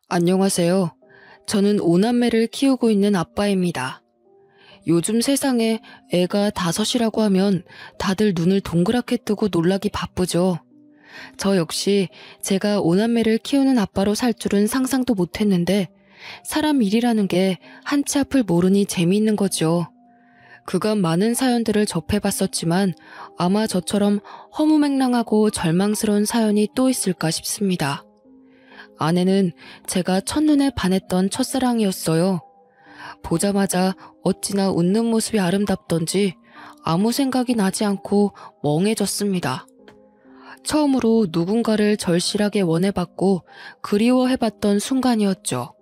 안녕하세요. 저는 오남매를 키우고 있는 아빠입니다. 요즘 세상에 애가 다섯이라고 하면 다들 눈을 동그랗게 뜨고 놀라기 바쁘죠. 저 역시 제가 오남매를 키우는 아빠로 살 줄은 상상도 못했는데 사람 일이라는 게 한치 앞을 모르니 재미있는 거죠. 그간 많은 사연들을 접해봤었지만 아마 저처럼 허무맹랑하고 절망스러운 사연이 또 있을까 싶습니다. 아내는 제가 첫눈에 반했던 첫사랑이었어요. 보자마자 어찌나 웃는 모습이 아름답던지 아무 생각이 나지 않고 멍해졌습니다. 처음으로 누군가를 절실하게 원해봤고 그리워해봤던 순간이었죠.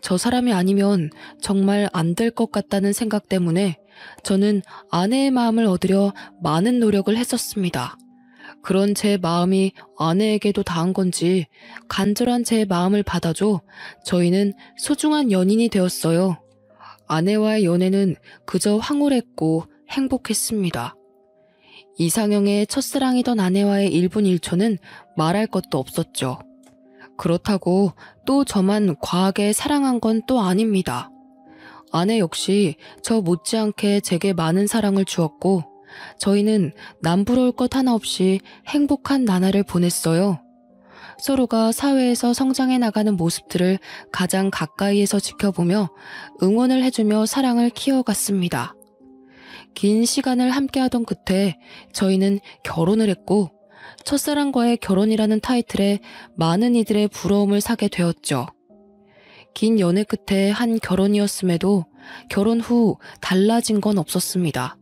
저 사람이 아니면 정말 안 될 것 같다는 생각 때문에 저는 아내의 마음을 얻으려 많은 노력을 했었습니다. 그런 제 마음이 아내에게도 닿은 건지 간절한 제 마음을 받아줘 저희는 소중한 연인이 되었어요. 아내와의 연애는 그저 황홀했고 행복했습니다. 이상형의 첫사랑이던 아내와의 1분 1초는 말할 것도 없었죠. 그렇다고 또 저만 과하게 사랑한 건 또 아닙니다. 아내 역시 저 못지않게 제게 많은 사랑을 주었고 저희는 남부러울 것 하나 없이 행복한 나날을 보냈어요. 서로가 사회에서 성장해 나가는 모습들을 가장 가까이에서 지켜보며 응원을 해주며 사랑을 키워갔습니다. 긴 시간을 함께하던 끝에 저희는 결혼을 했고 첫사랑과의 결혼이라는 타이틀에 많은 이들의 부러움을 사게 되었죠. 긴 연애 끝에 한 결혼이었음에도 결혼 후 달라진 건 없었습니다.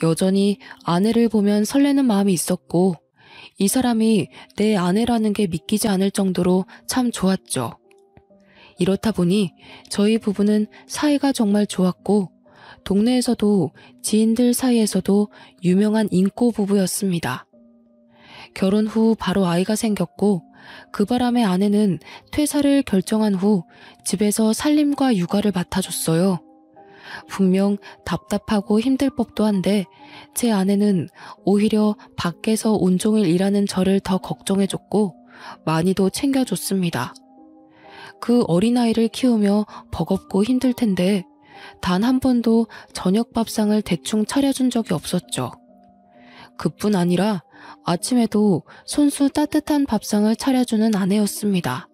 여전히 아내를 보면 설레는 마음이 있었고 이 사람이 내 아내라는 게 믿기지 않을 정도로 참 좋았죠. 이렇다 보니 저희 부부는 사이가 정말 좋았고 동네에서도 지인들 사이에서도 유명한 인고 부부였습니다. 결혼 후 바로 아이가 생겼고 그 바람에 아내는 퇴사를 결정한 후 집에서 살림과 육아를 맡아줬어요. 분명 답답하고 힘들 법도 한데 제 아내는 오히려 밖에서 온종일 일하는 저를 더 걱정해줬고 많이도 챙겨줬습니다. 그 어린아이를 키우며 버겁고 힘들 텐데 단 한 번도 저녁 밥상을 대충 차려준 적이 없었죠. 그뿐 아니라 아침에도 손수 따뜻한 밥상을 차려주는 아내였습니다.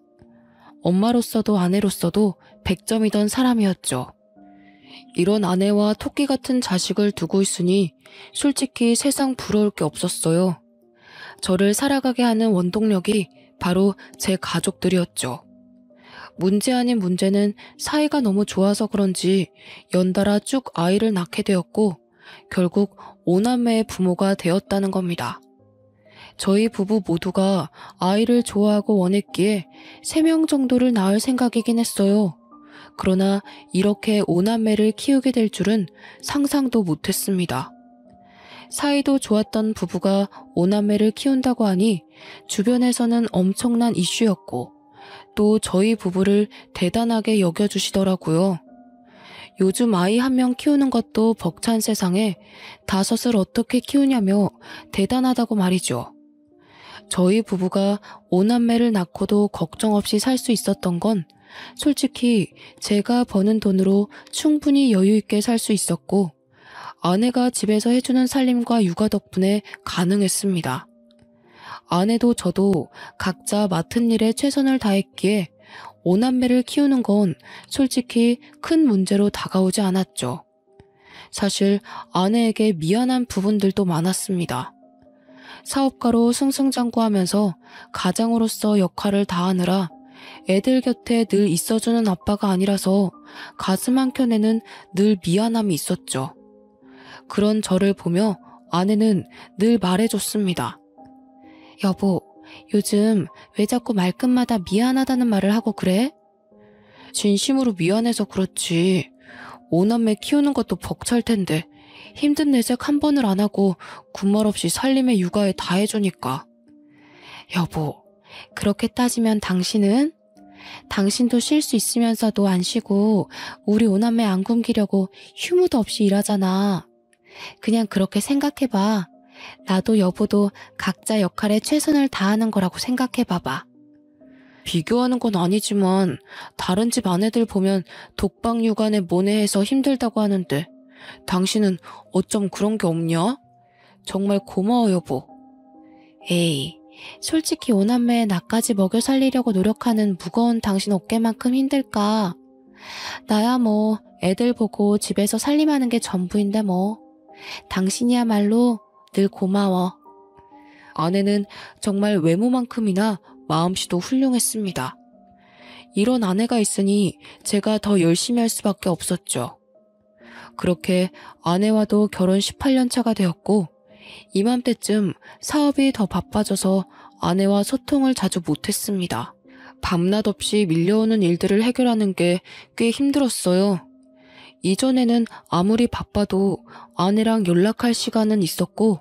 엄마로서도 아내로서도 100점이던 사람이었죠. 이런 아내와 토끼 같은 자식을 두고 있으니 솔직히 세상 부러울 게 없었어요. 저를 살아가게 하는 원동력이 바로 제 가족들이었죠. 문제 아닌 문제는 사이가 너무 좋아서 그런지 연달아 쭉 아이를 낳게 되었고 결국 5남매의 부모가 되었다는 겁니다. 저희 부부 모두가 아이를 좋아하고 원했기에 3명 정도를 낳을 생각이긴 했어요. 그러나 이렇게 5남매를 키우게 될 줄은 상상도 못했습니다. 사이도 좋았던 부부가 5남매를 키운다고 하니 주변에서는 엄청난 이슈였고 또 저희 부부를 대단하게 여겨주시더라고요. 요즘 아이 1명 키우는 것도 벅찬 세상에 5을 어떻게 키우냐며 대단하다고 말이죠. 저희 부부가 5남매를 낳고도 걱정 없이 살 수 있었던 건 솔직히 제가 버는 돈으로 충분히 여유 있게 살 수 있었고 아내가 집에서 해주는 살림과 육아 덕분에 가능했습니다. 아내도 저도 각자 맡은 일에 최선을 다했기에 5남매를 키우는 건 솔직히 큰 문제로 다가오지 않았죠. 사실 아내에게 미안한 부분들도 많았습니다. 사업가로 승승장구하면서 가장으로서 역할을 다하느라 애들 곁에 늘 있어주는 아빠가 아니라서 가슴 한켠에는 늘 미안함이 있었죠. 그런 저를 보며 아내는 늘 말해줬습니다. 여보, 요즘 왜 자꾸 말끝마다 미안하다는 말을 하고 그래? 진심으로 미안해서 그렇지. 5남매 키우는 것도 벅찰 텐데 힘든 내색 한 번을 안 하고 군말 없이 살림에 육아에 다 해주니까. 여보, 그렇게 따지면 당신도 쉴 수 있으면서도 안 쉬고 우리 5남매 안 굶기려고 휴무도 없이 일하잖아. 그냥 그렇게 생각해봐. 나도 여보도 각자 역할에 최선을 다하는 거라고 생각해봐봐. 비교하는 건 아니지만 다른 집 아내들 보면 독박 육아에 모내해서 힘들다고 하는데 당신은 어쩜 그런 게 없냐? 정말 고마워 여보. 에이, 솔직히 오남매 나까지 먹여 살리려고 노력하는 무거운 당신 어깨만큼 힘들까? 나야 뭐 애들 보고 집에서 살림하는 게 전부인데 뭐. 당신이야말로 늘 고마워. 아내는 정말 외모만큼이나 마음씨도 훌륭했습니다. 이런 아내가 있으니 제가 더 열심히 할 수밖에 없었죠. 그렇게 아내와도 결혼 18년 차가 되었고 이맘때쯤 사업이 더 바빠져서 아내와 소통을 자주 못했습니다. 밤낮 없이 밀려오는 일들을 해결하는 게 꽤 힘들었어요. 이전에는 아무리 바빠도 아내랑 연락할 시간은 있었고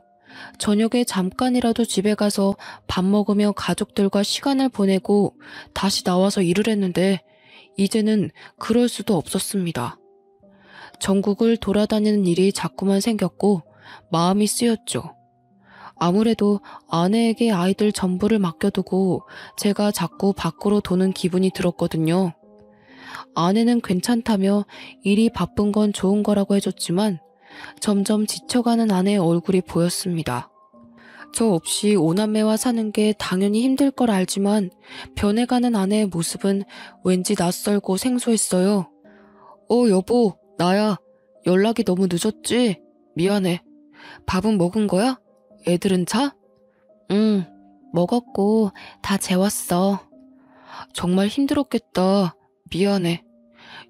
저녁에 잠깐이라도 집에 가서 밥 먹으며 가족들과 시간을 보내고 다시 나와서 일을 했는데 이제는 그럴 수도 없었습니다. 전국을 돌아다니는 일이 자꾸만 생겼고 마음이 쓰였죠. 아무래도 아내에게 아이들 전부를 맡겨두고 제가 자꾸 밖으로 도는 기분이 들었거든요. 아내는 괜찮다며 일이 바쁜 건 좋은 거라고 해줬지만 점점 지쳐가는 아내의 얼굴이 보였습니다. 저 없이 오남매와 사는 게 당연히 힘들 걸 알지만 변해가는 아내의 모습은 왠지 낯설고 생소했어요. 여보, 나야. 연락이 너무 늦었지? 미안해. 밥은 먹은 거야? 애들은 자? 응, 먹었고 다 재웠어. 정말 힘들었겠다. 미안해.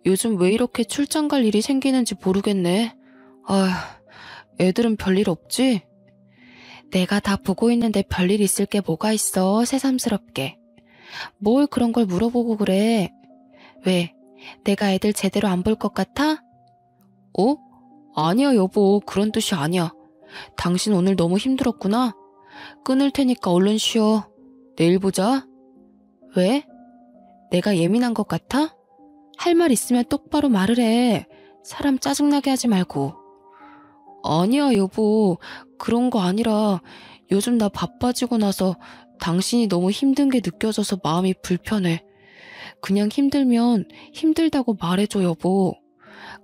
요즘 왜 이렇게 출장 갈 일이 생기는지 모르겠네. 아휴, 애들은 별일 없지? 내가 다 보고 있는데 별일 있을 게 뭐가 있어, 새삼스럽게. 뭘 그런 걸 물어보고 그래. 왜, 내가 애들 제대로 안 볼 것 같아? 아니야 여보, 그런 뜻이 아니야. 당신 오늘 너무 힘들었구나. 끊을 테니까 얼른 쉬어. 내일 보자. 왜? 내가 예민한 것 같아? 할 말 있으면 똑바로 말을 해. 사람 짜증나게 하지 말고. 아니야 여보, 그런 거 아니라 요즘 나 바빠지고 나서 당신이 너무 힘든 게 느껴져서 마음이 불편해. 그냥 힘들면 힘들다고 말해줘 여보.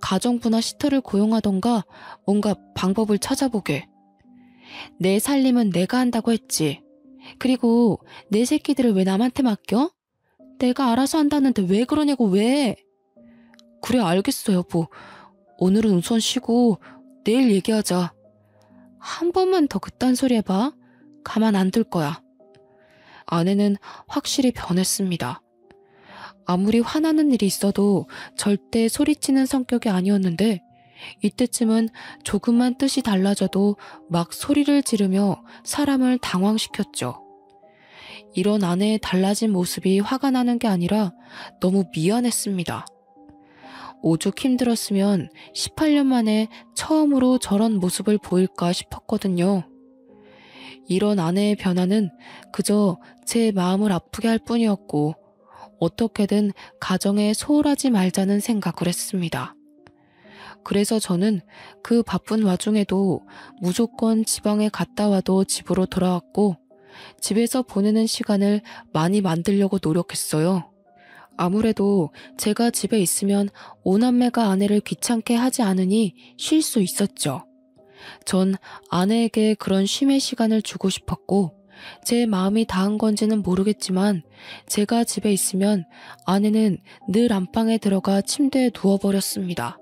가정부나 시터를 고용하던가 뭔가 방법을 찾아보게. 내 살림은 내가 한다고 했지. 그리고 내 새끼들을 왜 남한테 맡겨? 내가 알아서 한다는데 왜 그러냐고. 왜? 그래 알겠어 여보. 오늘은 우선 쉬고 내일 얘기하자. 한 번만 더 그딴 소리 해봐. 가만 안 둘 거야. 아내는 확실히 변했습니다. 아무리 화나는 일이 있어도 절대 소리치는 성격이 아니었는데 이때쯤은 조금만 뜻이 달라져도 막 소리를 지르며 사람을 당황시켰죠. 이런 아내의 달라진 모습이 화가 나는 게 아니라 너무 미안했습니다. 오죽 힘들었으면 18년 만에 처음으로 저런 모습을 보일까 싶었거든요. 이런 아내의 변화는 그저 제 마음을 아프게 할 뿐이었고 어떻게든 가정에 소홀하지 말자는 생각을 했습니다. 그래서 저는 그 바쁜 와중에도 무조건 지방에 갔다 와도 집으로 돌아왔고 집에서 보내는 시간을 많이 만들려고 노력했어요. 아무래도 제가 집에 있으면 오남매가 아내를 귀찮게 하지 않으니 쉴 수 있었죠. 전 아내에게 그런 쉼의 시간을 주고 싶었고 제 마음이 닿은 건지는 모르겠지만 제가 집에 있으면 아내는 늘 안방에 들어가 침대에 누워버렸습니다.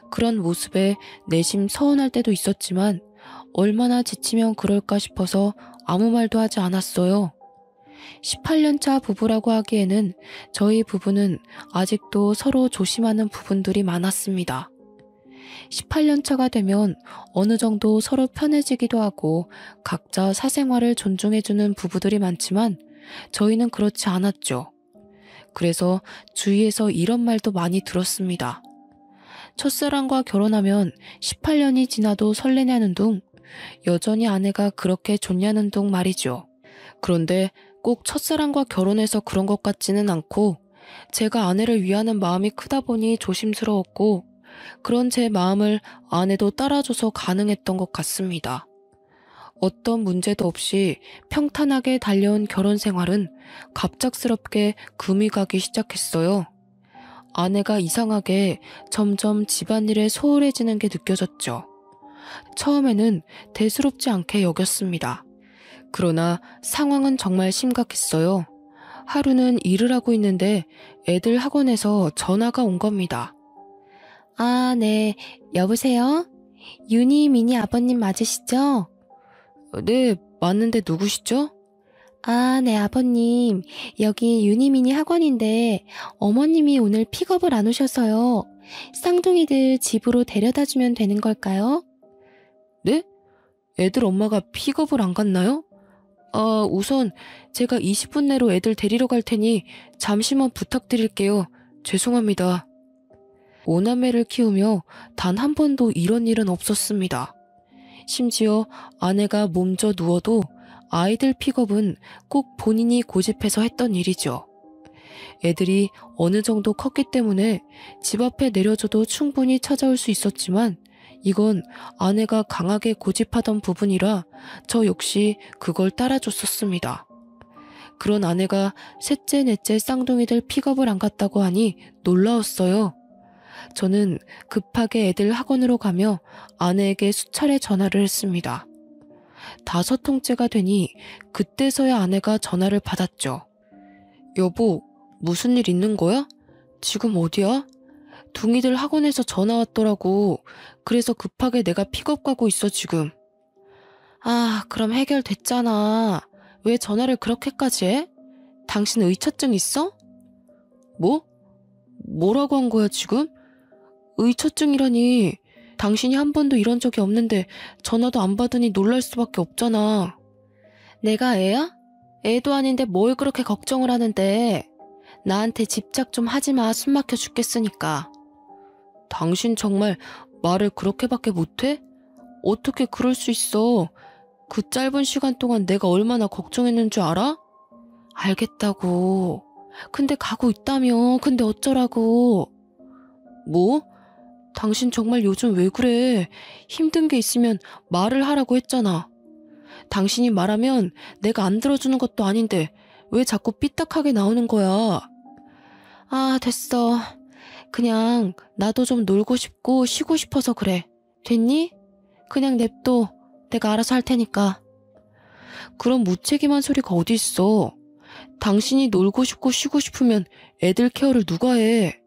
그런 모습에 내심 서운할 때도 있었지만 얼마나 지치면 그럴까 싶어서 아무 말도 하지 않았어요. 18년차 부부라고 하기에는 저희 부부는 아직도 서로 조심하는 부분들이 많았습니다. 18년차가 되면 어느 정도 서로 편해지기도 하고 각자 사생활을 존중해주는 부부들이 많지만 저희는 그렇지 않았죠. 그래서 주위에서 이런 말도 많이 들었습니다. 첫사랑과 결혼하면 18년이 지나도 설레냐는 둥, 여전히 아내가 그렇게 좋냐는 둥 말이죠. 그런데 꼭 첫사랑과 결혼해서 그런 것 같지는 않고 제가 아내를 위하는 마음이 크다 보니 조심스러웠고 그런 제 마음을 아내도 따라줘서 가능했던 것 같습니다. 어떤 문제도 없이 평탄하게 달려온 결혼 생활은 갑작스럽게 금이 가기 시작했어요. 아내가 이상하게 점점 집안일에 소홀해지는 게 느껴졌죠. 처음에는 대수롭지 않게 여겼습니다. 그러나 상황은 정말 심각했어요. 하루는 일을 하고 있는데 애들 학원에서 전화가 온 겁니다. 아, 네. 여보세요? 유니, 미니 아버님 맞으시죠? 네, 맞는데 누구시죠? 아, 네, 아버님. 여기 유니, 미니 학원인데 어머님이 오늘 픽업을 안 오셔서요. 쌍둥이들 집으로 데려다 주면 되는 걸까요? 네? 애들 엄마가 픽업을 안 갔나요? 아, 우선 제가 20분 내로 애들 데리러 갈 테니 잠시만 부탁드릴게요. 죄송합니다. 오남매를 키우며 단 한 번도 이런 일은 없었습니다. 심지어 아내가 몸져 누워도 아이들 픽업은 꼭 본인이 고집해서 했던 일이죠. 애들이 어느 정도 컸기 때문에 집 앞에 내려줘도 충분히 찾아올 수 있었지만 이건 아내가 강하게 고집하던 부분이라 저 역시 그걸 따라줬었습니다. 그런 아내가 셋째, 넷째 쌍둥이들 픽업을 안 갔다고 하니 놀라웠어요. 저는 급하게 애들 학원으로 가며 아내에게 수차례 전화를 했습니다. 5통째가 되니 그때서야 아내가 전화를 받았죠. 여보, 무슨 일 있는 거야? 지금 어디야? 둥이들 학원에서 전화 왔더라고. 그래서 급하게 내가 픽업 가고 있어 지금. 아, 그럼 해결됐잖아. 왜 전화를 그렇게까지 해? 당신 의처증 있어? 뭐? 뭐라고 한 거야 지금? 의처증이라니. 당신이 한 번도 이런 적이 없는데 전화도 안 받으니 놀랄 수밖에 없잖아. 내가 애야? 애도 아닌데 뭘 그렇게 걱정을 하는데. 나한테 집착 좀 하지 마. 숨 막혀 죽겠으니까. 당신 정말 말을 그렇게밖에 못해? 어떻게 그럴 수 있어? 그 짧은 시간 동안 내가 얼마나 걱정했는 줄 알아? 알겠다고. 근데 가고 있다며. 근데 어쩌라고. 뭐? 당신 정말 요즘 왜 그래? 힘든 게 있으면 말을 하라고 했잖아. 당신이 말하면 내가 안 들어주는 것도 아닌데 왜 자꾸 삐딱하게 나오는 거야? 아, 됐어. 그냥 나도 좀 놀고 싶고 쉬고 싶어서 그래. 됐니? 그냥 냅둬. 내가 알아서 할 테니까. 그런 무책임한 소리가 어디 있어. 당신이 놀고 싶고 쉬고 싶으면 애들 케어를 누가 해.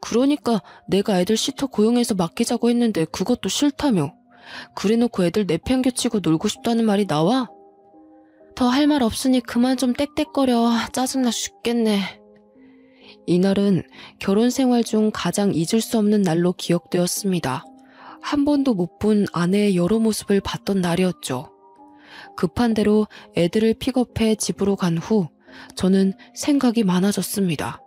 그러니까 내가 애들 시터 고용해서 맡기자고 했는데 그것도 싫다며. 그래놓고 애들 내팽개치고 놀고 싶다는 말이 나와? 더 할 말 없으니 그만 좀 떽떽거려. 짜증나 죽겠네. 이날은 결혼 생활 중 가장 잊을 수 없는 날로 기억되었습니다. 한 번도 못 본 아내의 여러 모습을 봤던 날이었죠. 급한 대로 애들을 픽업해 집으로 간 후 저는 생각이 많아졌습니다.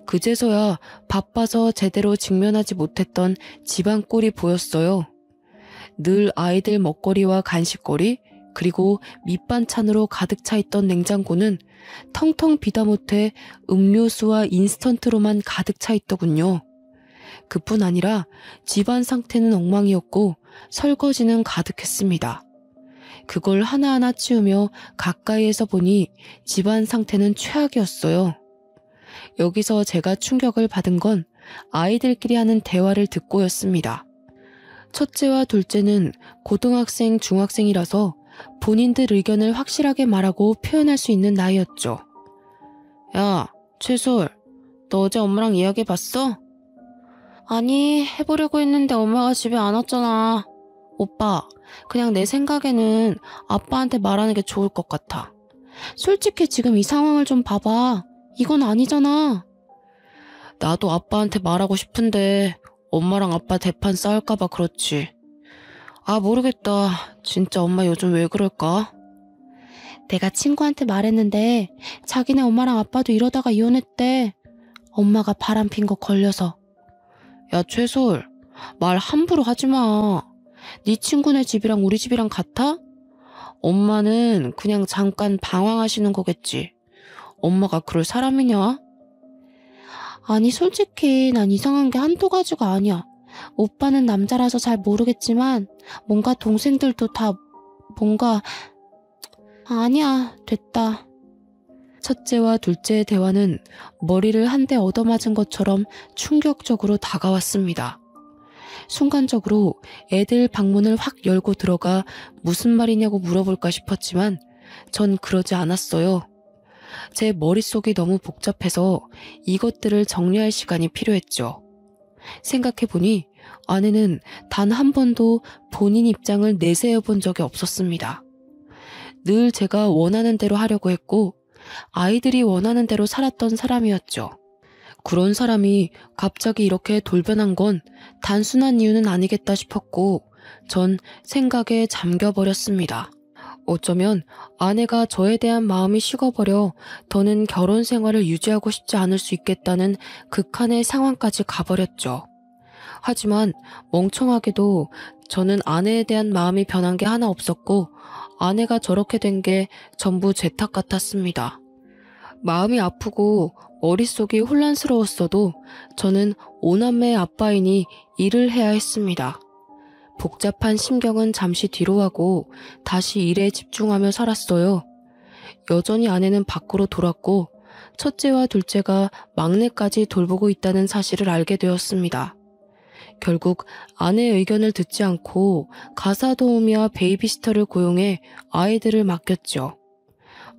그제서야 바빠서 제대로 직면하지 못했던 집안 꼴이 보였어요. 늘 아이들 먹거리와 간식거리, 그리고 밑반찬으로 가득 차 있던 냉장고는 텅텅 비다 못해 음료수와 인스턴트로만 가득 차 있더군요. 그뿐 아니라 집안 상태는 엉망이었고 설거지는 가득했습니다. 그걸 하나하나 치우며 가까이에서 보니 집안 상태는 최악이었어요. 여기서 제가 충격을 받은 건 아이들끼리 하는 대화를 듣고였습니다. 첫째와 둘째는 고등학생, 중학생이라서 본인들 의견을 확실하게 말하고 표현할 수 있는 나이였죠. 야, 최솔, 너 어제 엄마랑 이야기해봤어? 아니, 해보려고 했는데 엄마가 집에 안 왔잖아. 오빠, 그냥 내 생각에는 아빠한테 말하는 게 좋을 것 같아. 솔직히 지금 이 상황을 좀 봐봐. 이건 아니잖아. 나도 아빠한테 말하고 싶은데 엄마랑 아빠 대판 싸울까봐 그렇지. 아, 모르겠다. 진짜 엄마 요즘 왜 그럴까? 내가 친구한테 말했는데 자기네 엄마랑 아빠도 이러다가 이혼했대. 엄마가 바람핀 거 걸려서. 야, 최솔, 말 함부로 하지 마. 네 친구네 집이랑 우리 집이랑 같아? 엄마는 그냥 잠깐 방황하시는 거겠지. 엄마가 그럴 사람이냐? 아니, 솔직히 난 이상한 게 한두 가지가 아니야. 오빠는 남자라서 잘 모르겠지만 뭔가 동생들도 다 뭔가, 아니야, 됐다. 첫째와 둘째의 대화는 머리를 한 대 얻어맞은 것처럼 충격적으로 다가왔습니다. 순간적으로 애들 방문을 확 열고 들어가 무슨 말이냐고 물어볼까 싶었지만 전 그러지 않았어요. 제 머릿속이 너무 복잡해서 이것들을 정리할 시간이 필요했죠. 생각해보니 아내는 단 한 번도 본인 입장을 내세워 본 적이 없었습니다. 늘 제가 원하는 대로 하려고 했고 아이들이 원하는 대로 살았던 사람이었죠. 그런 사람이 갑자기 이렇게 돌변한 건 단순한 이유는 아니겠다 싶었고 전 생각에 잠겨버렸습니다. 어쩌면 아내가 저에 대한 마음이 식어버려 더는 결혼 생활을 유지하고 싶지 않을 수 있겠다는 극한의 상황까지 가버렸죠. 하지만 멍청하게도 저는 아내에 대한 마음이 변한 게 하나 없었고 아내가 저렇게 된 게 전부 제 탓 같았습니다. 마음이 아프고 머릿속이 혼란스러웠어도 저는 오남매의 아빠이니 일을 해야 했습니다. 복잡한 심경은 잠시 뒤로 하고 다시 일에 집중하며 살았어요. 여전히 아내는 밖으로 돌았고 첫째와 둘째가 막내까지 돌보고 있다는 사실을 알게 되었습니다. 결국 아내의 의견을 듣지 않고 가사 도우미와 베이비시터를 고용해 아이들을 맡겼죠.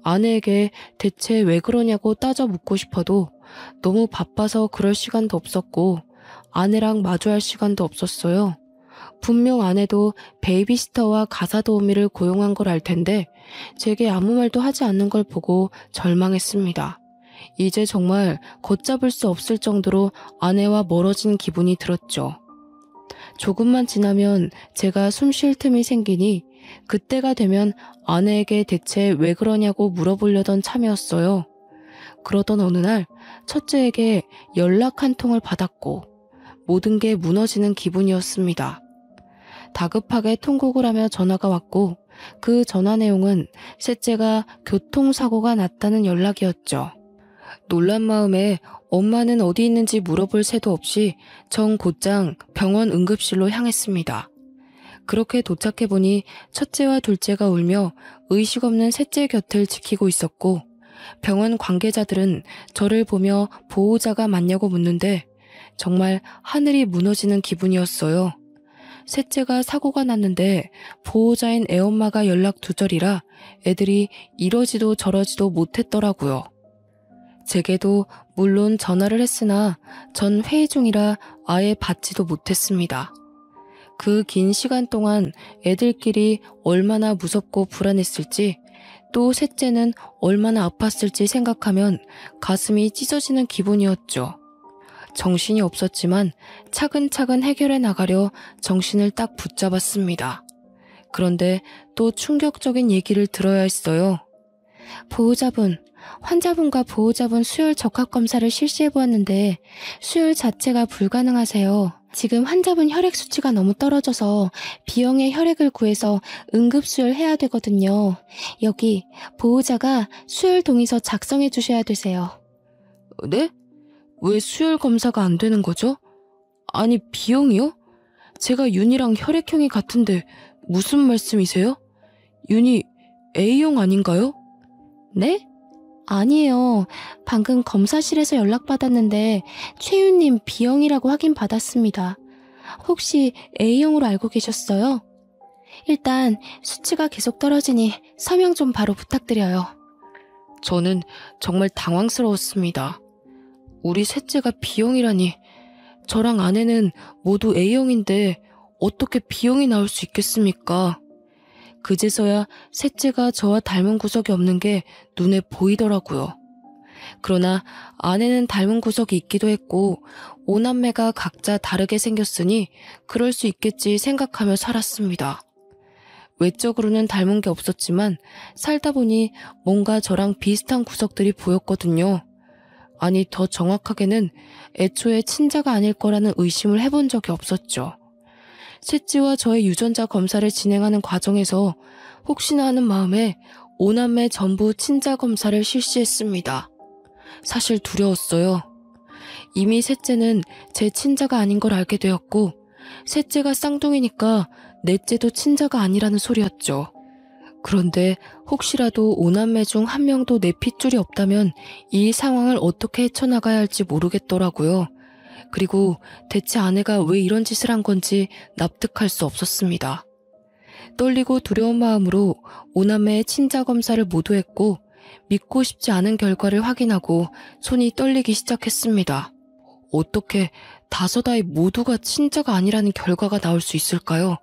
아내에게 대체 왜 그러냐고 따져 묻고 싶어도 너무 바빠서 그럴 시간도 없었고 아내랑 마주할 시간도 없었어요. 분명 아내도 베이비시터와 가사 도우미를 고용한 걸 알 텐데 제게 아무 말도 하지 않는 걸 보고 절망했습니다. 이제 정말 걷잡을 수 없을 정도로 아내와 멀어진 기분이 들었죠. 조금만 지나면 제가 숨 쉴 틈이 생기니 그때가 되면 아내에게 대체 왜 그러냐고 물어보려던 참이었어요. 그러던 어느 날 첫째에게 연락 한 통을 받았고 모든 게 무너지는 기분이었습니다. 다급하게 통곡을 하며 전화가 왔고 그 전화 내용은 셋째가 교통사고가 났다는 연락이었죠. 놀란 마음에 엄마는 어디 있는지 물어볼 새도 없이 전 곧장 병원 응급실로 향했습니다. 그렇게 도착해보니 첫째와 둘째가 울며 의식 없는 셋째 곁을 지키고 있었고 병원 관계자들은 저를 보며 보호자가 맞냐고 묻는데 정말 하늘이 무너지는 기분이었어요. 셋째가 사고가 났는데 보호자인 애엄마가 연락 두절이라 애들이 이러지도 저러지도 못했더라고요. 제게도 물론 전화를 했으나 전 회의 중이라 아예 받지도 못했습니다. 그 긴 시간 동안 애들끼리 얼마나 무섭고 불안했을지 또 셋째는 얼마나 아팠을지 생각하면 가슴이 찢어지는 기분이었죠. 정신이 없었지만 차근차근 해결해 나가려 정신을 딱 붙잡았습니다. 그런데 또 충격적인 얘기를 들어야 했어요. 보호자분, 환자분과 보호자분 수혈 적합검사를 실시해보았는데 수혈 자체가 불가능하세요. 지금 환자분 혈액 수치가 너무 떨어져서 B형의 혈액을 구해서 응급수혈 해야 되거든요. 여기 보호자가 수혈 동의서 작성해 주셔야 되세요. 네? 왜 수혈 검사가 안 되는 거죠? 아니 B형이요? 제가 윤이랑 혈액형이 같은데 무슨 말씀이세요? 윤이 A형 아닌가요? 네? 아니에요. 방금 검사실에서 연락받았는데 최윤님 B형이라고 확인받았습니다. 혹시 A형으로 알고 계셨어요? 일단 수치가 계속 떨어지니 서명 좀 바로 부탁드려요. 저는 정말 당황스러웠습니다. 우리 셋째가 B형이라니. 저랑 아내는 모두 A형인데 어떻게 B형이 나올 수 있겠습니까? 그제서야 셋째가 저와 닮은 구석이 없는 게 눈에 보이더라고요. 그러나 아내는 닮은 구석이 있기도 했고 오남매가 각자 다르게 생겼으니 그럴 수 있겠지 생각하며 살았습니다. 외적으로는 닮은 게 없었지만 살다 보니 뭔가 저랑 비슷한 구석들이 보였거든요. 아니 더 정확하게는 애초에 친자가 아닐 거라는 의심을 해본 적이 없었죠. 셋째와 저의 유전자 검사를 진행하는 과정에서 혹시나 하는 마음에 오남매 전부 친자 검사를 실시했습니다. 사실 두려웠어요. 이미 셋째는 제 친자가 아닌 걸 알게 되었고 셋째가 쌍둥이니까 넷째도 친자가 아니라는 소리였죠. 그런데 혹시라도 오남매 중 한 명도 내 핏줄이 없다면 이 상황을 어떻게 헤쳐나가야 할지 모르겠더라고요. 그리고 대체 아내가 왜 이런 짓을 한 건지 납득할 수 없었습니다. 떨리고 두려운 마음으로 오남매의 친자 검사를 모두 했고 믿고 싶지 않은 결과를 확인하고 손이 떨리기 시작했습니다. 어떻게 5아이 모두가 친자가 아니라는 결과가 나올 수 있을까요?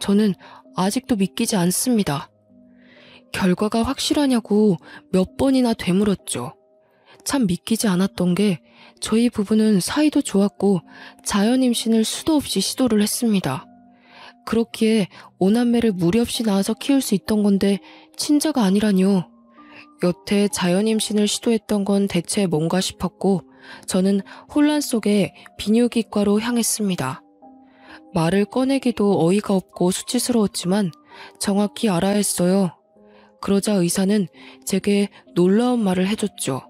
저는 아직도 믿기지 않습니다. 결과가 확실하냐고 몇 번이나 되물었죠. 참 믿기지 않았던 게 저희 부부는 사이도 좋았고 자연임신을 수도 없이 시도를 했습니다. 그렇기에 오남매를 무리 없이 낳아서 키울 수 있던 건데 친자가 아니라뇨. 여태 자연임신을 시도했던 건 대체 뭔가 싶었고 저는 혼란 속에 비뇨기과로 향했습니다. 말을 꺼내기도 어이가 없고 수치스러웠지만 정확히 알아야 했어요. 그러자 의사는 제게 놀라운 말을 해줬죠.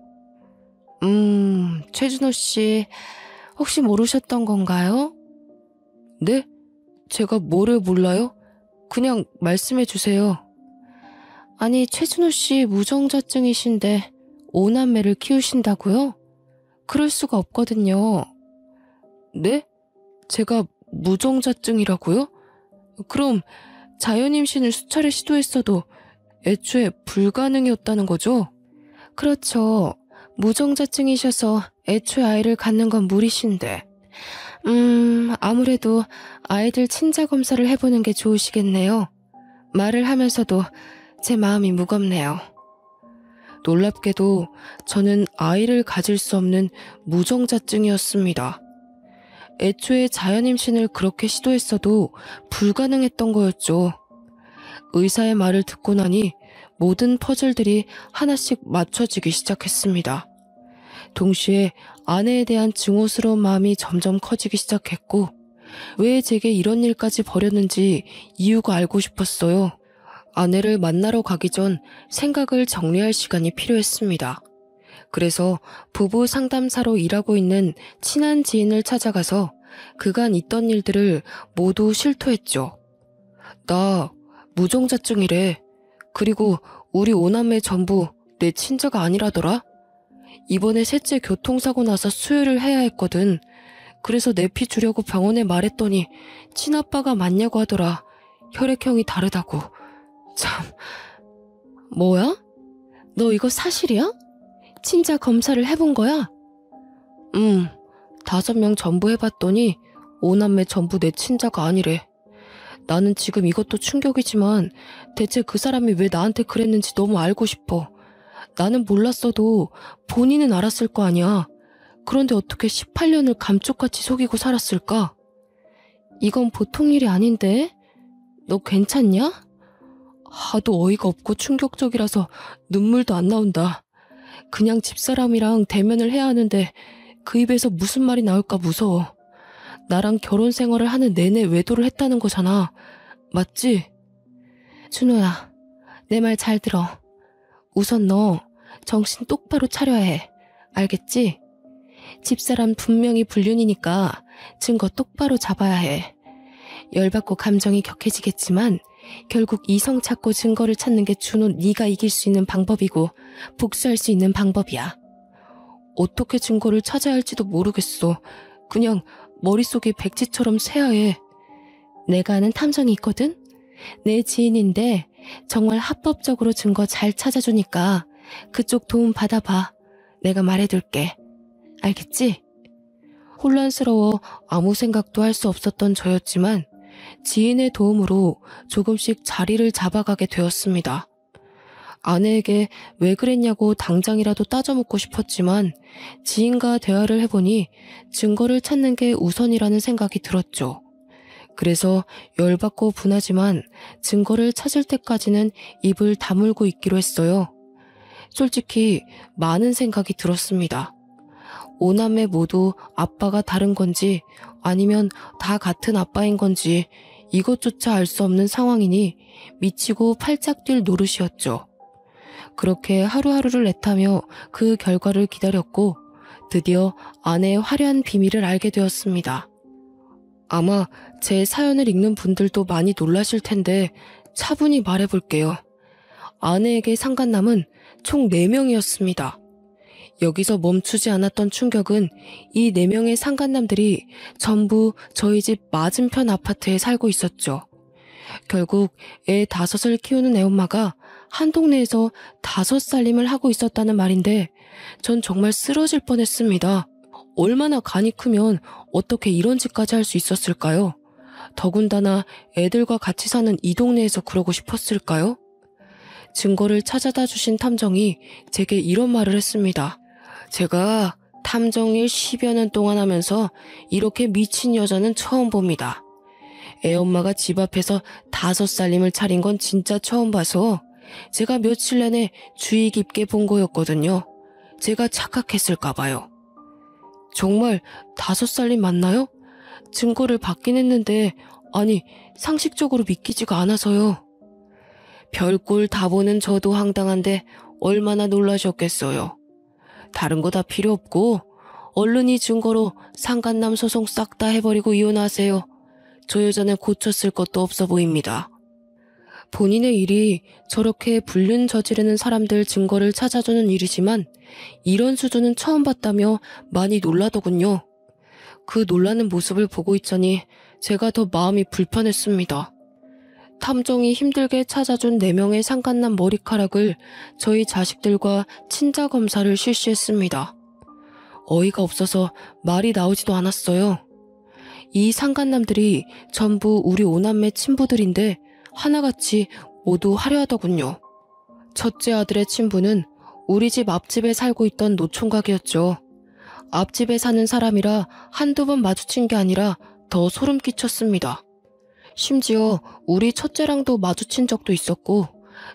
최준호 씨, 혹시 모르셨던 건가요? 네? 제가 뭐를 몰라요? 그냥 말씀해 주세요. 아니, 최준호 씨 무정자증이신데 5남매를 키우신다고요? 그럴 수가 없거든요. 네? 제가 무정자증이라고요? 그럼 자연임신을 수차례 시도했어도 애초에 불가능이었다는 거죠? 그렇죠. 무정자증이셔서 애초에 아이를 갖는 건 무리신데. 아무래도 아이들 친자 검사를 해보는 게 좋으시겠네요. 말을 하면서도 제 마음이 무겁네요. 놀랍게도 저는 아이를 가질 수 없는 무정자증이었습니다. 애초에 자연임신을 그렇게 시도했어도 불가능했던 거였죠. 의사의 말을 듣고 나니 모든 퍼즐들이 하나씩 맞춰지기 시작했습니다. 동시에 아내에 대한 증오스러운 마음이 점점 커지기 시작했고 왜 제게 이런 일까지 벌였는지 이유가 알고 싶었어요. 아내를 만나러 가기 전 생각을 정리할 시간이 필요했습니다. 그래서 부부 상담사로 일하고 있는 친한 지인을 찾아가서 그간 있던 일들을 모두 실토했죠. 나 무정자증이래. 그리고 우리 5남매 전부 내 친자가 아니라더라. 이번에 셋째 교통사고 나서 수혈을 해야 했거든. 그래서 내 피 주려고 병원에 말했더니 친아빠가 맞냐고 하더라. 혈액형이 다르다고. 참, 뭐야? 너 이거 사실이야? 친자 검사를 해본 거야? 5명 전부 해봤더니 5남매 전부 내 친자가 아니래. 나는 지금 이것도 충격이지만 대체 그 사람이 왜 나한테 그랬는지 너무 알고 싶어. 나는 몰랐어도 본인은 알았을 거 아니야. 그런데 어떻게 18년을 감쪽같이 속이고 살았을까? 이건 보통 일이 아닌데? 너 괜찮냐? 하도 어이가 없고 충격적이라서 눈물도 안 나온다. 그냥 집사람이랑 대면을 해야 하는데 그 입에서 무슨 말이 나올까 무서워. 나랑 결혼 생활을 하는 내내 외도를 했다는 거잖아. 맞지? 준호야, 내 말 잘 들어. 우선 너 정신 똑바로 차려야 해. 알겠지? 집사람 분명히 불륜이니까 증거 똑바로 잡아야 해. 열받고 감정이 격해지겠지만 결국 이성 찾고 증거를 찾는 게 준호 네가 이길 수 있는 방법이고 복수할 수 있는 방법이야. 어떻게 증거를 찾아야 할지도 모르겠어. 그냥 머릿속이 백지처럼 새하얘. 내가 아는 탐정이 있거든? 내 지인인데 정말 합법적으로 증거 잘 찾아주니까 그쪽 도움 받아봐. 내가 말해둘게. 알겠지? 혼란스러워 아무 생각도 할 수 없었던 저였지만 지인의 도움으로 조금씩 자리를 잡아가게 되었습니다. 아내에게 왜 그랬냐고 당장이라도 따져묻고 싶었지만 지인과 대화를 해보니 증거를 찾는 게 우선이라는 생각이 들었죠. 그래서 열받고 분하지만 증거를 찾을 때까지는 입을 다물고 있기로 했어요. 솔직히 많은 생각이 들었습니다. 5남매 모두 아빠가 다른 건지 아니면 다 같은 아빠인 건지 이것조차 알 수 없는 상황이니 미치고 팔짝 뛸 노릇이었죠. 그렇게 하루하루를 애타며 그 결과를 기다렸고 드디어 아내의 화려한 비밀을 알게 되었습니다. 아마 제 사연을 읽는 분들도 많이 놀라실 텐데 차분히 말해볼게요. 아내에게 상간남은 총 4명이었습니다. 여기서 멈추지 않았던 충격은 이 4명의 상간남들이 전부 저희 집 맞은편 아파트에 살고 있었죠. 결국 애 5을 키우는 애엄마가 한 동네에서 5살림을 하고 있었다는 말인데 전 정말 쓰러질 뻔했습니다. 얼마나 간이 크면 어떻게 이런 짓까지 할 수 있었을까요? 더군다나 애들과 같이 사는 이 동네에서 그러고 싶었을까요? 증거를 찾아다 주신 탐정이 제게 이런 말을 했습니다. 제가 탐정일 10여 년 동안 하면서 이렇게 미친 여자는 처음 봅니다. 애엄마가 집 앞에서 5살림을 차린 건 진짜 처음 봐서 제가 며칠 내내 주의 깊게 본 거였거든요. 제가 착각했을까봐요. 정말 5살림 맞나요? 증거를 받긴 했는데 아니 상식적으로 믿기지가 않아서요. 별꼴 다 보는 저도 황당한데 얼마나 놀라셨겠어요. 다른 거 다 필요 없고 얼른 이 증거로 상간남 소송 싹 다 해버리고 이혼하세요. 저 여자는 고쳤을 것도 없어 보입니다. 본인의 일이 저렇게 불륜 저지르는 사람들 증거를 찾아주는 일이지만 이런 수준은 처음 봤다며 많이 놀라더군요. 그 놀라는 모습을 보고 있자니 제가 더 마음이 불편했습니다. 탐정이 힘들게 찾아준 4명의 상간남 머리카락을 저희 자식들과 친자 검사를 실시했습니다. 어이가 없어서 말이 나오지도 않았어요. 이 상간남들이 전부 우리 5남매 친부들인데 하나같이 모두 화려하더군요. 첫째 아들의 친부는 우리 집 앞집에 살고 있던 노총각이었죠. 앞집에 사는 사람이라 한두 번 마주친 게 아니라 더 소름 끼쳤습니다. 심지어 우리 첫째랑도 마주친 적도 있었고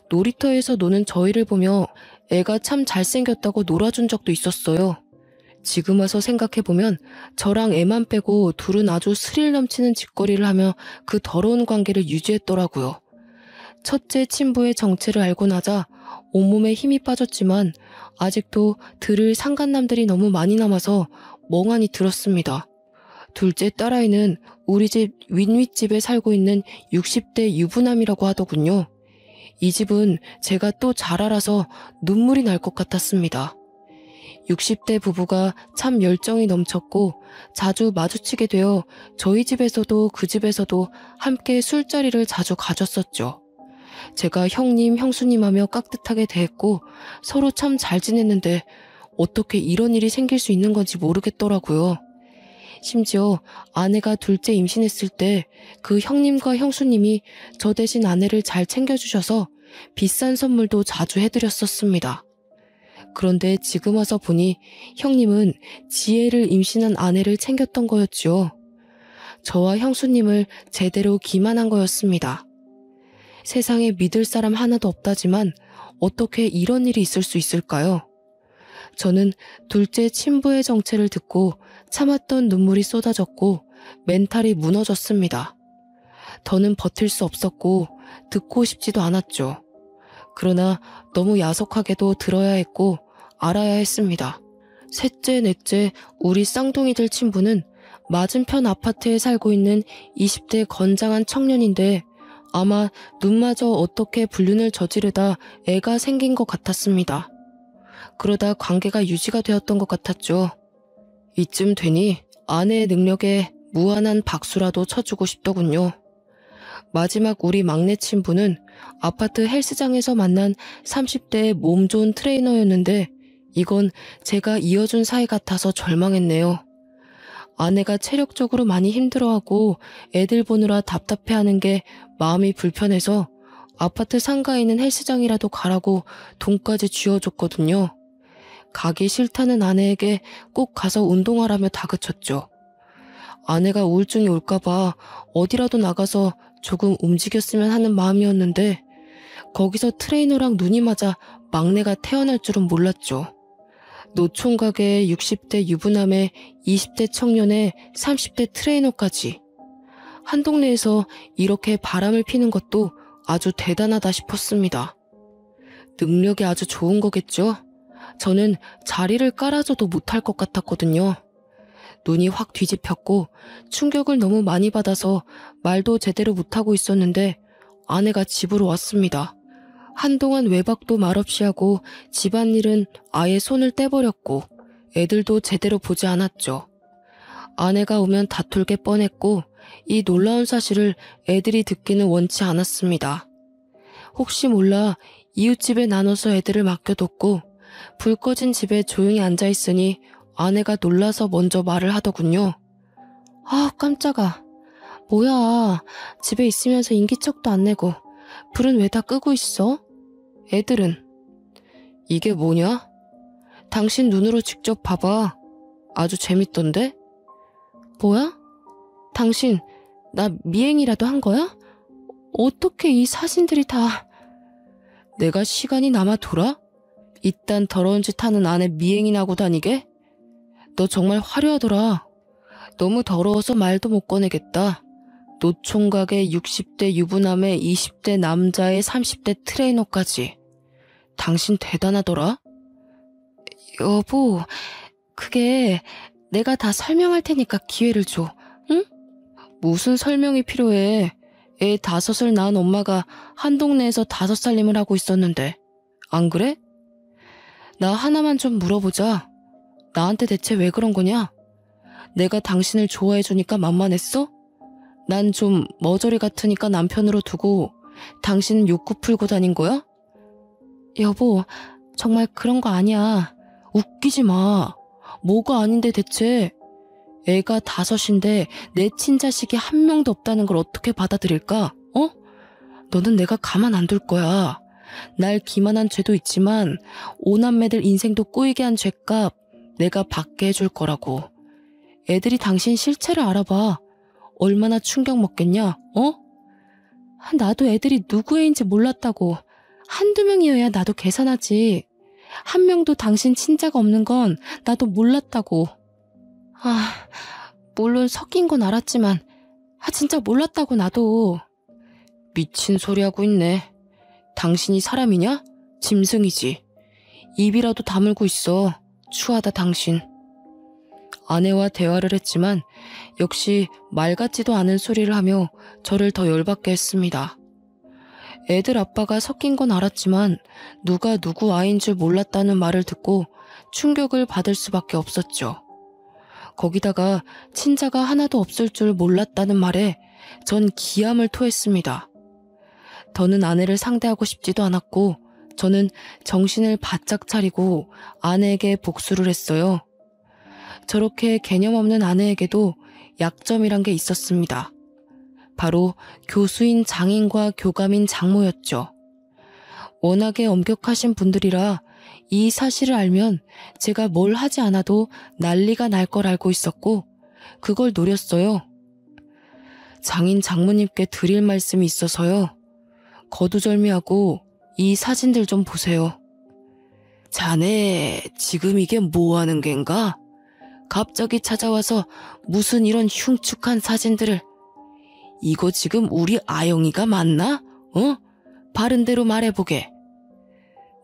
놀이터에서 노는 저희를 보며 애가 참 잘생겼다고 놀아준 적도 있었어요. 지금 와서 생각해보면 저랑 애만 빼고 둘은 아주 스릴 넘치는 짓거리를 하며 그 더러운 관계를 유지했더라고요. 첫째 친부의 정체를 알고 나자 온몸에 힘이 빠졌지만 아직도 들을 상간남들이 너무 많이 남아서 멍하니 들었습니다. 둘째 딸아이는 우리 집 윗윗집에 살고 있는 60대 유부남이라고 하더군요. 이 집은 제가 또 잘 알아서 눈물이 날 것 같았습니다. 60대 부부가 참 열정이 넘쳤고 자주 마주치게 되어 저희 집에서도 그 집에서도 함께 술자리를 자주 가졌었죠. 제가 형님, 형수님 하며 깍듯하게 대했고 서로 참 잘 지냈는데 어떻게 이런 일이 생길 수 있는 건지 모르겠더라고요. 심지어 아내가 둘째 임신했을 때 그 형님과 형수님이 저 대신 아내를 잘 챙겨주셔서 비싼 선물도 자주 해드렸었습니다. 그런데 지금 와서 보니 형님은 지혜를 임신한 아내를 챙겼던 거였죠. 저와 형수님을 제대로 기만한 거였습니다. 세상에 믿을 사람 하나도 없다지만 어떻게 이런 일이 있을 수 있을까요? 저는 둘째 친부의 정체를 듣고 참았던 눈물이 쏟아졌고 멘탈이 무너졌습니다. 더는 버틸 수 없었고 듣고 싶지도 않았죠. 그러나 너무 야속하게도 들어야 했고 알아야 했습니다. 셋째, 넷째 우리 쌍둥이들 친부는 맞은편 아파트에 살고 있는 20대 건장한 청년인데 아마 눈마저 어떻게 불륜을 저지르다 애가 생긴 것 같았습니다. 그러다 관계가 유지가 되었던 것 같았죠. 이쯤 되니 아내의 능력에 무한한 박수라도 쳐주고 싶더군요. 마지막 우리 막내 친부는 아파트 헬스장에서 만난 30대의 몸 좋은 트레이너였는데 이건 제가 이어준 사이 같아서 절망했네요. 아내가 체력적으로 많이 힘들어하고 애들 보느라 답답해하는 게 마음이 불편해서 아파트 상가에 있는 헬스장이라도 가라고 돈까지 쥐어줬거든요. 가기 싫다는 아내에게 꼭 가서 운동하라며 다그쳤죠. 아내가 우울증이 올까봐 어디라도 나가서 조금 움직였으면 하는 마음이었는데 거기서 트레이너랑 눈이 맞아 막내가 태어날 줄은 몰랐죠. 노총각의 60대 유부남의 20대 청년의 30대 트레이너까지. 한 동네에서 이렇게 바람을 피는 것도 아주 대단하다 싶었습니다. 능력이 아주 좋은 거겠죠? 저는 자리를 깔아줘도 못할 것 같았거든요. 눈이 확 뒤집혔고 충격을 너무 많이 받아서 말도 제대로 못하고 있었는데 아내가 집으로 왔습니다. 한동안 외박도 말없이 하고 집안일은 아예 손을 떼버렸고 애들도 제대로 보지 않았죠. 아내가 오면 다툴 게 뻔했고 이 놀라운 사실을 애들이 듣기는 원치 않았습니다. 혹시 몰라 이웃집에 나눠서 애들을 맡겨뒀고 불 꺼진 집에 조용히 앉아있으니 아내가 놀라서 먼저 말을 하더군요. 아, 깜짝아. 뭐야, 집에 있으면서 인기척도 안 내고 불은 왜 다 끄고 있어? 애들은? 이게 뭐냐? 당신 눈으로 직접 봐봐. 아주 재밌던데? 뭐야? 당신 나 미행이라도 한 거야? 어떻게 이 사진들이 다... 내가 시간이 남아 돌아? 이딴 더러운 짓 하는 아내 미행이나 하고 다니게? 너 정말 화려하더라. 너무 더러워서 말도 못 꺼내겠다. 노총각의 60대 유부남의 20대 남자의 30대 트레이너까지. 당신 대단하더라. 여보, 그게 내가 다 설명할 테니까 기회를 줘. 응? 무슨 설명이 필요해. 애 5을 낳은 엄마가 한 동네에서 5살림을 하고 있었는데. 안 그래? 나 하나만 좀 물어보자. 나한테 대체 왜 그런 거냐? 내가 당신을 좋아해주니까 만만했어? 난 좀 머저리 같으니까 남편으로 두고 당신은 욕구 풀고 다닌 거야? 여보, 정말 그런 거 아니야. 웃기지 마. 뭐가 아닌데 대체. 애가 5인데 내 친자식이 한 명도 없다는 걸 어떻게 받아들일까? 어? 너는 내가 가만 안 둘 거야. 날 기만한 죄도 있지만 5남매들 인생도 꼬이게 한 죄값 내가 받게 해줄 거라고. 애들이 당신 실체를 알아봐. 얼마나 충격 먹겠냐? 어? 나도 애들이 누구 애인지 몰랐다고. 한두 명이어야 나도 계산하지. 한 명도 당신 친자가 없는 건 나도 몰랐다고. 아, 물론 섞인 건 알았지만 진짜 몰랐다고 나도. 미친 소리 하고 있네. 당신이 사람이냐? 짐승이지. 입이라도 다물고 있어. 추하다 당신. 아내와 대화를 했지만 역시 말 같지도 않은 소리를 하며 저를 더 열받게 했습니다. 애들 아빠가 섞인 건 알았지만 누가 누구 아이인 줄 몰랐다는 말을 듣고 충격을 받을 수밖에 없었죠. 거기다가 친자가 하나도 없을 줄 몰랐다는 말에 전 기함을 토했습니다. 더는 아내를 상대하고 싶지도 않았고 저는 정신을 바짝 차리고 아내에게 복수를 했어요. 저렇게 개념 없는 아내에게도 약점이란 게 있었습니다. 바로 교수인 장인과 교감인 장모였죠. 워낙에 엄격하신 분들이라 이 사실을 알면 제가 뭘 하지 않아도 난리가 날 걸 알고 있었고 그걸 노렸어요. 장인 장모님께 드릴 말씀이 있어서요. 거두절미하고 이 사진들 좀 보세요. 자네 지금 이게 뭐 하는 겐가? 갑자기 찾아와서 무슨 이런 흉측한 사진들을. 이거 지금 우리 아영이가 맞나? 어? 바른 대로 말해보게.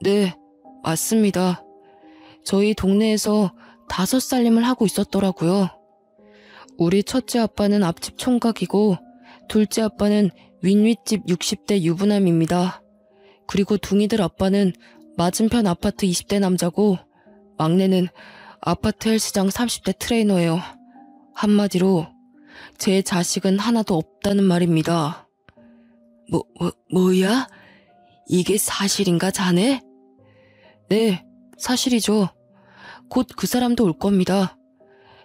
네, 맞습니다. 저희 동네에서 5살림을 하고 있었더라고요. 우리 첫째 아빠는 앞집 총각이고 둘째 아빠는 윗윗집 60대 유부남입니다. 그리고 둥이들 아빠는 맞은편 아파트 20대 남자고 막내는 아파트 헬스장 30대 트레이너예요. 한마디로 제 자식은 하나도 없다는 말입니다. 뭐야? 이게 사실인가 자네? 네, 사실이죠. 곧 그 사람도 올 겁니다.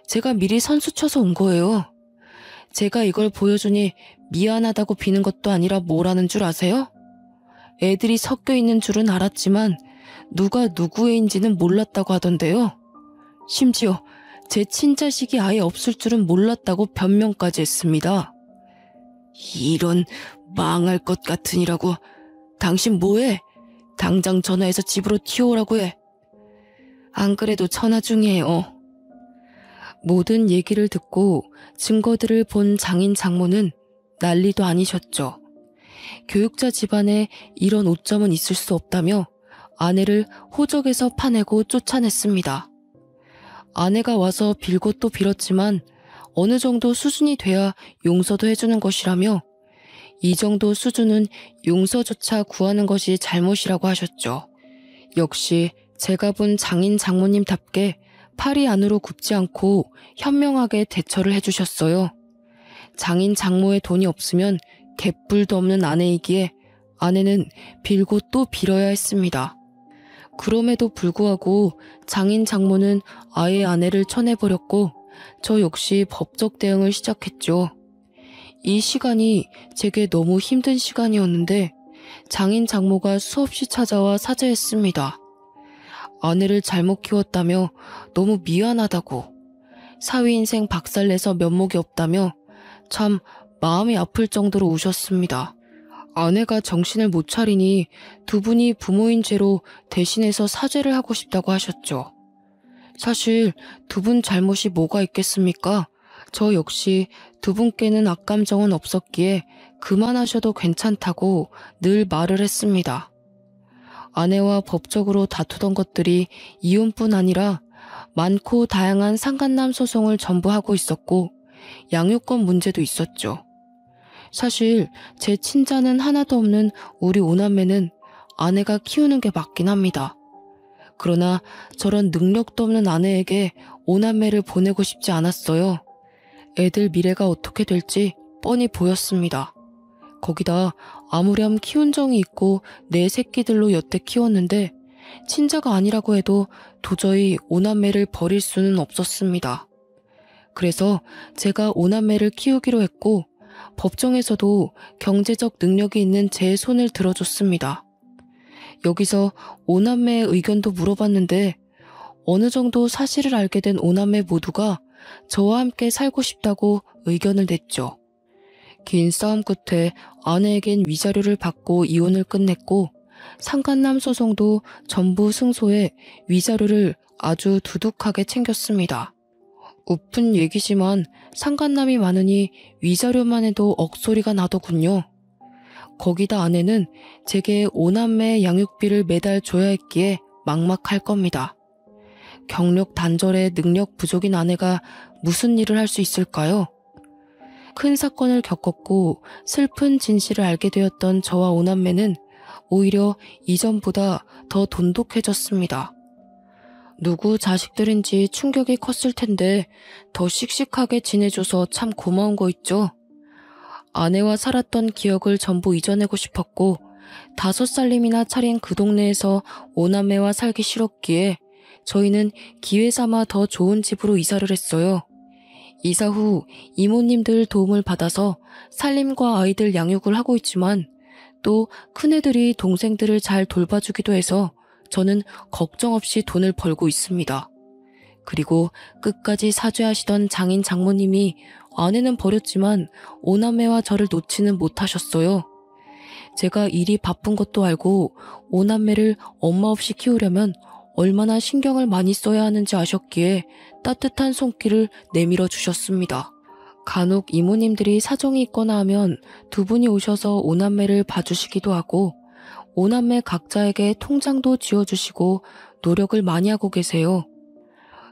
제가 미리 선수 쳐서 온 거예요. 제가 이걸 보여주니 미안하다고 비는 것도 아니라 뭐라는 줄 아세요? 애들이 섞여 있는 줄은 알았지만 누가 누구애인지는 몰랐다고 하던데요. 심지어 제 친자식이 아예 없을 줄은 몰랐다고 변명까지 했습니다. 이런 망할 것 같으니라고. 당신 뭐해? 당장 전화해서 집으로 튀어오라고 해. 안 그래도 전화 중이에요. 모든 얘기를 듣고 증거들을 본 장인 장모는 난리도 아니셨죠. 교육자 집안에 이런 오점은 있을 수 없다며 아내를 호적에서 파내고 쫓아냈습니다. 아내가 와서 빌고 또 빌었지만 어느 정도 수준이 돼야 용서도 해주는 것이라며 이 정도 수준은 용서조차 구하는 것이 잘못이라고 하셨죠. 역시 제가 본 장인 장모님답게 팔이 안으로 굽지 않고 현명하게 대처를 해주셨어요. 장인 장모의 돈이 없으면 갯불도 없는 아내이기에 아내는 빌고 또 빌어야 했습니다. 그럼에도 불구하고 장인 장모는 아예 아내를 쳐내버렸고 저 역시 법적 대응을 시작했죠. 이 시간이 제게 너무 힘든 시간이었는데 장인 장모가 수없이 찾아와 사죄했습니다. 아내를 잘못 키웠다며 너무 미안하다고, 사위 인생 박살내서 면목이 없다며 참 마음이 아플 정도로 우셨습니다. 아내가 정신을 못 차리니 두 분이 부모인 죄로 대신해서 사죄를 하고 싶다고 하셨죠. 사실 두 분 잘못이 뭐가 있겠습니까? 저 역시 두 분께는 악감정은 없었기에 그만하셔도 괜찮다고 늘 말을 했습니다. 아내와 법적으로 다투던 것들이 이혼뿐 아니라 많고 다양한 상간남 소송을 전부 하고 있었고 양육권 문제도 있었죠. 사실 제 친자는 하나도 없는 우리 오남매는 아내가 키우는 게 맞긴 합니다. 그러나 저런 능력도 없는 아내에게 오남매를 보내고 싶지 않았어요. 애들 미래가 어떻게 될지 뻔히 보였습니다. 거기다 아무렴 키운 정이 있고 내 새끼들로 여태 키웠는데 친자가 아니라고 해도 도저히 오남매를 버릴 수는 없었습니다. 그래서 제가 오남매를 키우기로 했고 법정에서도 경제적 능력이 있는 제 손을 들어줬습니다. 여기서 오남매의 의견도 물어봤는데 어느 정도 사실을 알게 된 오남매 모두가 저와 함께 살고 싶다고 의견을 냈죠. 긴 싸움 끝에 아내에겐 위자료를 받고 이혼을 끝냈고 상간남 소송도 전부 승소해 위자료를 아주 두둑하게 챙겼습니다. 우픈 얘기지만 상간남이 많으니 위자료만 해도 억소리가 나더군요. 거기다 아내는 제게 오남매 양육비를 매달 줘야 했기에 막막할 겁니다. 경력 단절에 능력 부족인 아내가 무슨 일을 할 수 있을까요? 큰 사건을 겪었고 슬픈 진실을 알게 되었던 저와 오남매는 오히려 이전보다 더 돈독해졌습니다. 누구 자식들인지 충격이 컸을 텐데 더 씩씩하게 지내줘서 참 고마운 거 있죠. 아내와 살았던 기억을 전부 잊어내고 싶었고 5살림이나 차린 그 동네에서 오남매와 살기 싫었기에 저희는 기회 삼아 더 좋은 집으로 이사를 했어요. 이사 후 이모님들 도움을 받아서 살림과 아이들 양육을 하고 있지만 또 큰애들이 동생들을 잘 돌봐주기도 해서 저는 걱정 없이 돈을 벌고 있습니다. 그리고 끝까지 사죄하시던 장인 장모님이 아내는 버렸지만 오남매와 저를 놓지는 못하셨어요. 제가 일이 바쁜 것도 알고 오남매를 엄마 없이 키우려면 얼마나 신경을 많이 써야 하는지 아셨기에 따뜻한 손길을 내밀어 주셨습니다. 간혹 이모님들이 사정이 있거나 하면 두 분이 오셔서 오남매를 봐주시기도 하고 오남매 각자에게 통장도 지어주시고 노력을 많이 하고 계세요.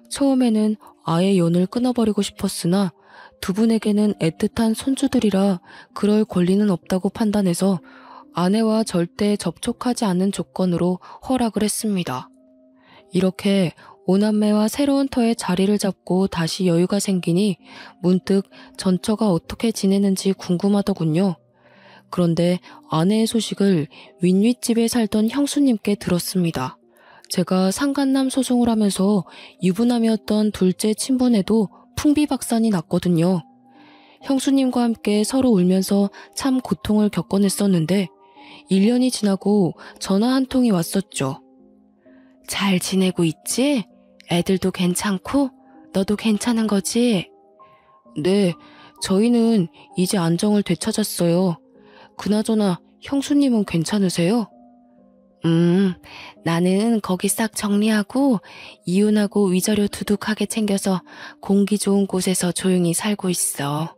처음에는 아예 연을 끊어버리고 싶었으나 두 분에게는 애틋한 손주들이라 그럴 권리는 없다고 판단해서 아내와 절대 접촉하지 않는 조건으로 허락을 했습니다. 이렇게 오남매와 새로운 터에 자리를 잡고 다시 여유가 생기니 문득 전처가 어떻게 지내는지 궁금하더군요. 그런데 아내의 소식을 윗윗집에 살던 형수님께 들었습니다. 제가 상간남 소송을 하면서 유부남이었던 둘째 친분에도 풍비박산이 났거든요. 형수님과 함께 서로 울면서 참 고통을 겪어냈었는데 1년이 지나고 전화 한 통이 왔었죠. 잘 지내고 있지? 애들도 괜찮고 너도 괜찮은 거지? 네, 저희는 이제 안정을 되찾았어요. 그나저나 형수님은 괜찮으세요? 나는 거기 싹 정리하고 이혼하고 위자료 두둑하게 챙겨서 공기 좋은 곳에서 조용히 살고 있어.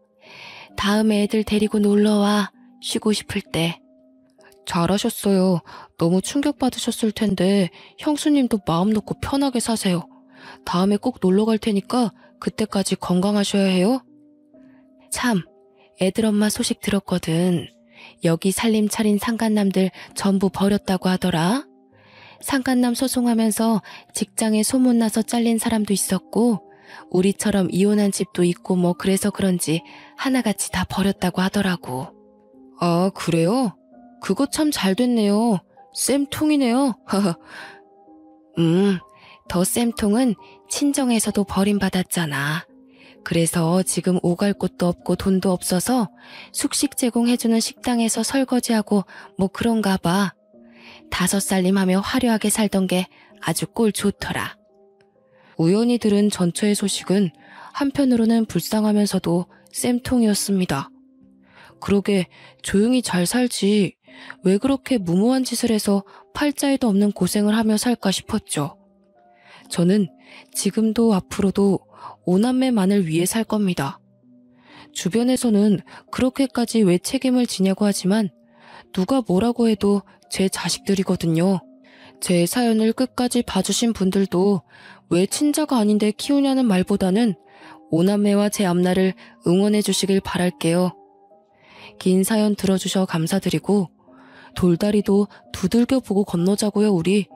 다음에 애들 데리고 놀러와, 쉬고 싶을 때. 잘하셨어요. 너무 충격받으셨을 텐데 형수님도 마음 놓고 편하게 사세요. 다음에 꼭 놀러 갈 테니까 그때까지 건강하셔야 해요. 참, 애들 엄마 소식 들었거든. 여기 살림 차린 상간남들 전부 버렸다고 하더라. 상간남 소송하면서 직장에 소문나서 잘린 사람도 있었고 우리처럼 이혼한 집도 있고 뭐 그래서 그런지 하나같이 다 버렸다고 하더라고. 아, 그래요? 그거 참 잘 됐네요. 쌤통이네요. 더 쌤통은 친정에서도 버림받았잖아. 그래서 지금 오갈 곳도 없고 돈도 없어서 숙식 제공해주는 식당에서 설거지하고 뭐 그런가 봐. 5살림하며 화려하게 살던 게 아주 꼴 좋더라. 우연히 들은 전처의 소식은 한편으로는 불쌍하면서도 쌤통이었습니다. 그러게 조용히 잘 살지 왜 그렇게 무모한 짓을 해서 팔자에도 없는 고생을 하며 살까 싶었죠. 저는 지금도 앞으로도 5남매만을 위해 살 겁니다. 주변에서는 그렇게까지 왜 책임을 지냐고 하지만 누가 뭐라고 해도 제 자식들이거든요. 제 사연을 끝까지 봐주신 분들도 왜 친자가 아닌데 키우냐는 말보다는 5남매와 제 앞날을 응원해 주시길 바랄게요. 긴 사연 들어주셔 감사드리고 돌다리도 두들겨 보고 건너자고요 우리.